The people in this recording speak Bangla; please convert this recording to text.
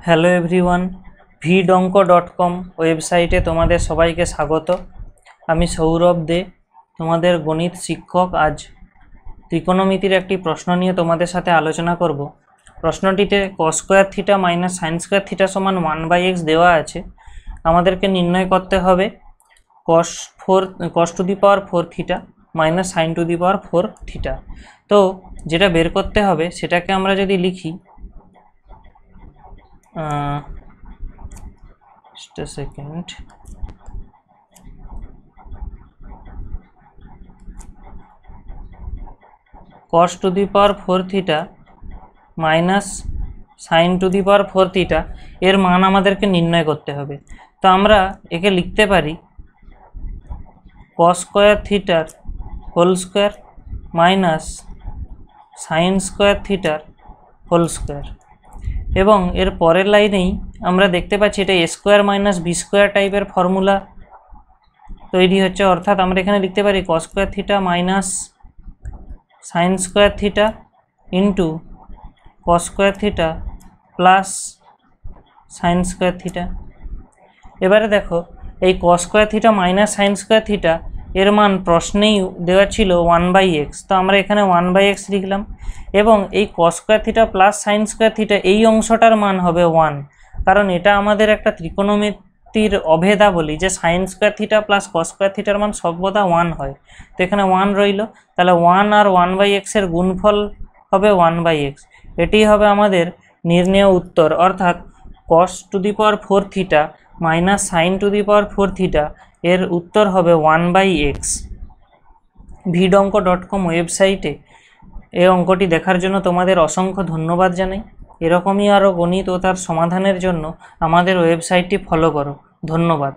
হ্যালো এভরিওয়ান, vidonko.com ওয়েবসাইটে তোমাদের সবাইকে স্বাগত। আমি সৌরভ দে, তোমাদের গণিত শিক্ষক। আজ ত্রিকোণমিতির একটি প্রশ্ন নিয়ে তোমাদের সাথে আলোচনা করব। প্রশ্নটিতে cos square theta minus sine square theta সমান 1/x দেওয়া আছে। আমাদেরকে নির্ণয় করতে হবে cos to the power 4 theta minus sign to the power 4 theta. তো যেটা বের করতে হবে সেটাকে আমরা যদি লিখি, just a second, cos to the power 4 theta minus sign to the power 4 theta এর মান আমাদেরকে নির্ণয় করতে হবে। তো আমরা একে লিখতে পারি cos স্কয়ার থিটার whole square minus sine square থিটার হোল স্কয়ার, এবং এর পরের লাইনেই আমরা দেখতে পাচ্ছি এটা a square minus b square টাইপের ফর্মুলা তৈরি হচ্ছে। অর্থাৎ আমরা এখানে লিখতে পারি cos square theta minus sine square theta into cos square theta plus sine square theta. এবারে দেখো, এই cos square theta minus sine square theta এর মান প্রশ্নেই দেওয়া ছিল 1/x, তো আমরা এখানে 1/x লিখলাম, এবং এই cos square theta plus sine square theta এই অংশটার মান হবে 1, কারণ এটা আমাদের একটা ত্রিকোণমিতির অভেদাবলী যে sign square theta plus cos square থিটার মান সর্বদা 1 হয়। তো এখানে 1 রইল, তাহলে 1 আর 1/x এর গুণফল হবে 1/x। এটি হবে আমাদের নির্ণেয় উত্তর, অর্থাৎ cos to the power 4 theta minus sign to the power 4 theta এর উত্তর হবে 1/x। vidonko.com ওয়েবসাইটে এই অঙ্কটি দেখার জন্য তোমাদের অসংখ্য ধন্যবাদ জানাই। এরকমই আরও গণিত ও তার সমাধানের জন্য আমাদের ওয়েবসাইটটি ফলো করো। ধন্যবাদ।